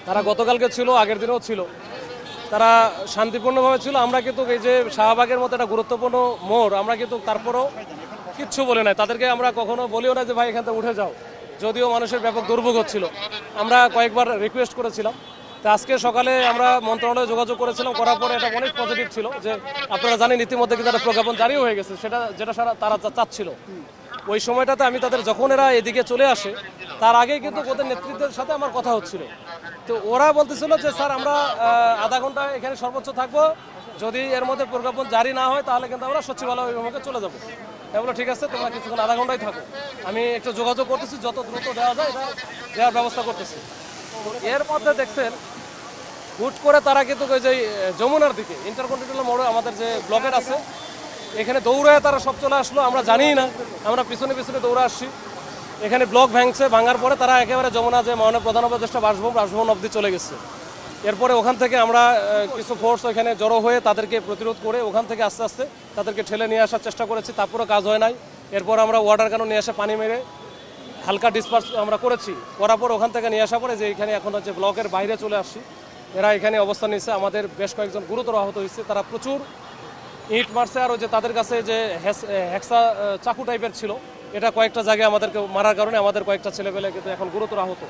তারা গতকালকে ছিল, আগের দিনেও ছিল, তারা শান্তিপূর্ণভাবে ছিল। আমরা কিন্তু এই যে শাহবাগের মতো একটা গুরুত্বপূর্ণ মোড়, আমরা কিন্তু তারপরও কিচ্ছু বলে নাই তাদেরকে। আমরা কখনো বলিও না যে ভাই এখান থেকে উঠে যাও, যদিও মানুষের ব্যাপক দুর্ভোগ হচ্ছিল। আমরা কয়েকবার রিকোয়েস্ট করেছিলাম। তো আজকে সকালে আমরা মন্ত্রণালয়ে যোগাযোগ করেছিলাম, করার পরে এটা অনেক পজিটিভ ছিল যে আপনারা জানেন ইতিমধ্যে কিন্তু একটা প্রজ্ঞাপন জারিও হয়ে গেছে, যেটা তারা চাচ্ছিল। ওই সময়টাতে আমি তাদের, যখন এরা এদিকে চলে আসে তার আগেই কিন্তু ওদের নেতৃত্বের সাথে আমার কথা হচ্ছিল। তো ওরা বলতেছিল যে স্যার আমরা আধা ঘন্টা এখানে সর্বোচ্চ থাকবো, যদি এর মধ্যে প্রজ্ঞাপন জারি না হয় তাহলে কিন্তু আমরা সচিবালয় অভিমুখে চলে যাবো। বলো ঠিক আছে, তোমরা কিছুক্ষণ আধা ঘন্টায় থাকো, আমি একটু যোগাযোগ করতেছি, যত দ্রুত দেওয়া যায় এটা দেওয়ার ব্যবস্থা করতেছি। তো এর মধ্যে দেখছেন হুট করে তারা কিন্তু ওই যে যমুনার দিকে ইন্টারকন্টিনেন্টাল মোড়ে আমাদের যে ব্লকেট আছে এখানে দৌড়ায় তারা সব চলে আসলো। আমরা জানিই না, আমরা পিছনে পিছনে দৌড়ে আসছি। এখানে ব্লক ভাঙার পরে তারা একেবারে যমুনা যে মাননীয় প্রধান উপদেষ্টা বাসভবন অবধি চলে গেছে। এরপরে ওখান থেকে আমরা কিছু ফোর্স ওখানে জড়ো হয়ে তাদেরকে প্রতিরোধ করে ওখান থেকে আস্তে আস্তে তাদেরকে ঠেলে নিয়ে আসার চেষ্টা করেছি, তারপরেও কাজ হয় নাই। এরপর আমরা ওয়াটার ক্যানন নিয়ে এসে পানি মেরে হালকা ডিসপার্স আমরা করেছি। করার পর ওখান থেকে নিয়ে আসা পরে যে এখানে এখন হচ্ছে ব্লকের বাইরে চলে আসছি, এরা এখানে অবস্থান নিচ্ছে। আমাদের বেশ কয়েকজন গুরুতর আহত হয়েছে, তারা প্রচুর ইট মারছে। আর ওই যে তাদের কাছে যে হেক্সা চাকু টাইপের ছিল, এটা কয়েকটা জায়গায় আমাদেরকে মারার কারণে আমাদের কয়েকটা ছেলেপেলে কিন্তু এখন গুরুতর আহত।